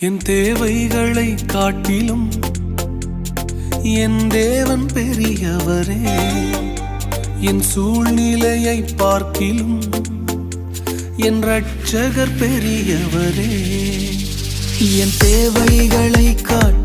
என் தேவைகளை காட்டிலும் என் தேவன் பெரியவரே. என் சூழ்நிலையை பார்க்கிலும் என் இரட்சகர் பெரியவரே. என் தேவைகளை காட்டிலும்